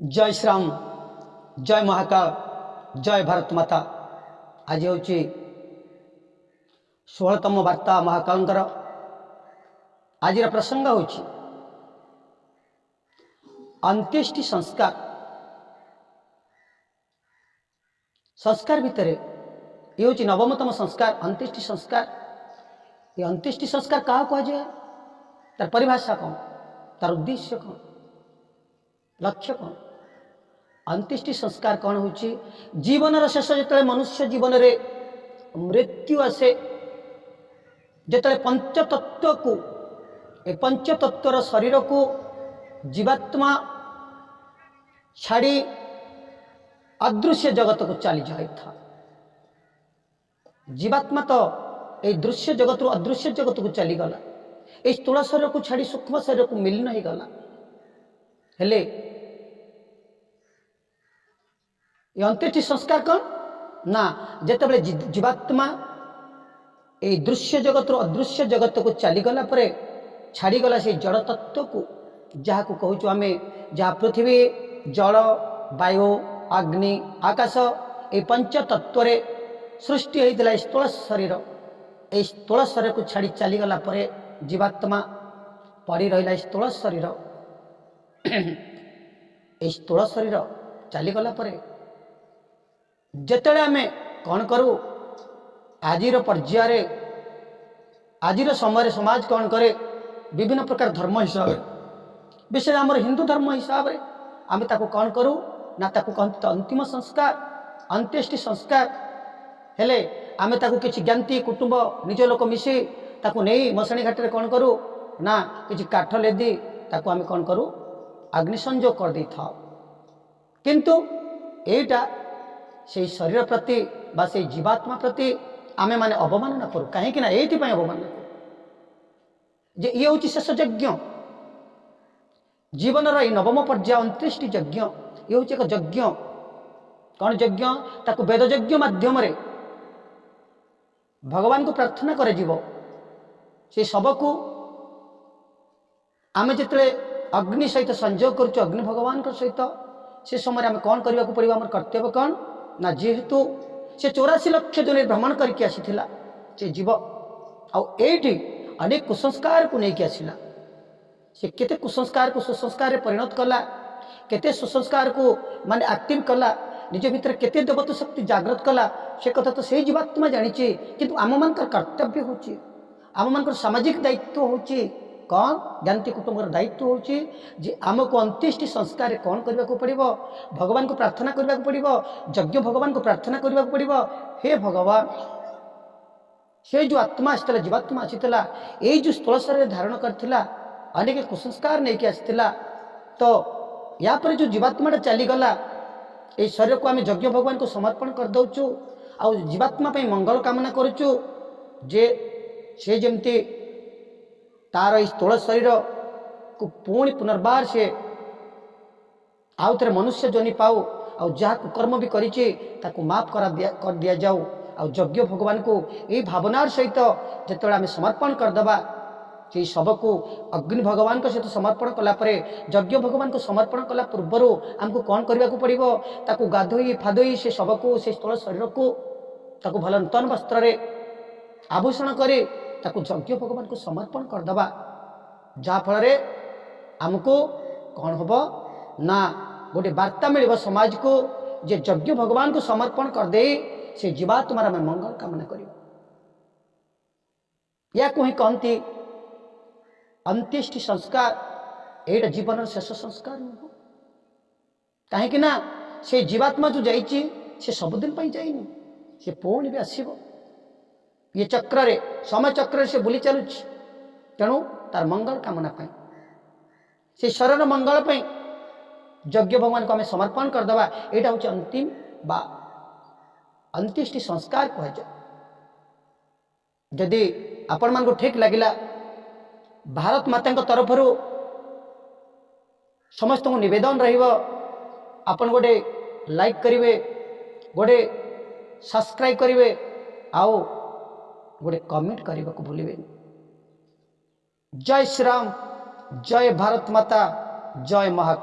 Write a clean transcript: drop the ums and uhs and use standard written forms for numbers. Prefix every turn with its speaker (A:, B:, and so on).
A: जय श्री राम, जय महाकाल, जय भारत माता। आज हूँ 16तम वार्ता महाकालंकर। आज प्रसंग हूँ अंत्येष्टि संस्कार। संस्कार भितर ये हूँ नवमतम संस्कार अंत्येष्टि संस्कार। ये अंत्येष्टि संस्कार क्या कहुए, तार परिभाषा कौन, तार उद्देश्य कौन, लक्ष्य कौन। अंत्येष्टि संस्कार कौन हो जीवन शेष जो मनुष्य जीवन रे मृत्यु आसे, जिते पंचतत्व को ए पंचतत्वर शरीर को जीवात्मा छाड़ी अदृश्य जगत को चली जाए था। जीवात्मा तो ये दृश्य जगत रू अदृश्य जगत को चली गला, ये स्थूल शरीर को छाड़ी सूक्ष्म शरीर को मिलन हो गला। हेले ये अंत्येष्टि संस्कार कौन ना, जिते जीवात्मा ये दृश्य जगत रू अदृश्य जगत को चलीगला पर छाड़ीगला से जड़ तत्व को, जहाँ को कहूँ आम, जहाँ पृथ्वी जल वायु अग्नि आकाश ये पंच तत्व सृष्टि होता स्थूल शरीर। ये स्थूल शरीर को छाड़ी चलीगला पर जीवात्मा पड़ी रहा स्थूल शरीर। स्थूल शरीर चलीगला पर जिते आम कौन करूँ, आजिर पर्यायर आजिर समय समाज कौन करे, विभिन्न प्रकार धर्म हिसाब से, विशेष आम हिंदू धर्म हिसाब से आम ताको कौन करूँ ना, ताको कहते अंतिम संस्कार अंत्येष्टि संस्कार। हेले आम ताको किसी ज्ञाति कुटुंब निज लोक मिसी ताको नहीं मशाणी घाट कौन करूँ ना, किसी काठ लेदी ताको आम कौन करूँ अग्नि संयोग कर दे था। किंतु एटा से शरीर प्रति बा से जीवात्मा प्रति आमे माने अवमानना करूँ। कहीं ये अवमानना करूँ जे ये हूँ शेष यज्ञ जीवन ये नवम पर्याय अंत्येष्टि यज्ञ। ये हूँ एक यज्ञ। कौन यज्ञ, ताकू वेद यज्ञ माध्यम रे भगवान को प्रार्थना करे जीव से सबको आमे जिते अग्नि सहित संयोग करुच अग्नि भगवान सहित से समय आम कौन करने को पड़ो, आम कर्तव्य कौन ना, जेहेतु से 84 लक्ष जो भ्रमण करके आसीथिला से जीव आठी अनेक कुसंस्कार को लेकिन आसला। से केते कुसंस्कार को सुसंस्कार परिणत कला, केते सुसंस्कार को माने एक्टिव कला, निज भीतर केते देवता शक्ति जागृत कला, से कथा तो से जीवात्मा जानी। किंतु आम मान कर्तव्य होची, आम मान सामाजिक दायित्व होची, कौन ज्ञाति कुटुंब दायित्व होची जे आमको अंत्येष्टि संस्कार कौन करने को पड़ो, भगवान को प्रार्थना करने को पड़ो, यज्ञ भगवान को प्रार्थना करने को पड़ो। हे भगवान, से जो आत्मा आसला जीवात्मा आसीला ये जो स्थूल शरीर धारण करथिला अनेक कुसंस्कार नहीं कि आसला, तो या पर जो जीवात्मा चलीगला ये शरीर को आम यज्ञ भगवान को समर्पण कर दौचु आ जीवात्मा पे मंगल कामना करुचु जे से जमती तार इस स्थूल शरीर को पुणी पुनर्बार से आउ थे मनुष्य जनी पाऊ आ जहाँ कुकर्म भी करिछि ताकू माफ कर दिया जाऊ। आ यज्ञ भगवान को यही भावनार सहित जो आम समर्पण करदे से सबको अग्नि भगवान सहित समर्पण कलापर यज्ञ भगवान को समर्पण कला पूर्वर आमको कौन करने को पड़ो, ताकू गाधोई फाधोई से सबको से स्थूल शरीर को ताकू भल नूतन वस्त्र आभूषण करे ताकू यज्ञ भगवान को समर्पण करदे, जहाँफल आमको कौन हम ना गोटे वार्ता मिल समाज को जे यज्ञ भगवान को समर्पण करदे से जीवात्मार में मंगल कामना कर। या ही कहती अंत्येष्टि संस्कार एटा जीवन शेष संस्कार नुह, कहीं से जीवात्मा जो जाइए से सबुदिन जाइनी, से पुणी भी आसब ये चक्र रे समय चक्र से बुली चलुच, तेणु तार मंगल कामना पाई से शरीर मंगल पाई यज्ञ भगवान को आम समर्पण करदे। यहाँ हूँ अंतिम बा अंत्येष्टि संस्कार कहुए। जदि आपण मान को ठीक लगिला भारत माता तरफ समस्त को निवेदन रन गोटे लाइक करेंगे, गोटे सब्सक्राइब करेंगे, आओ गोटे कमेंट करने को भूलिए। जय श्री राम, जय भारत माता, जय महाकाल।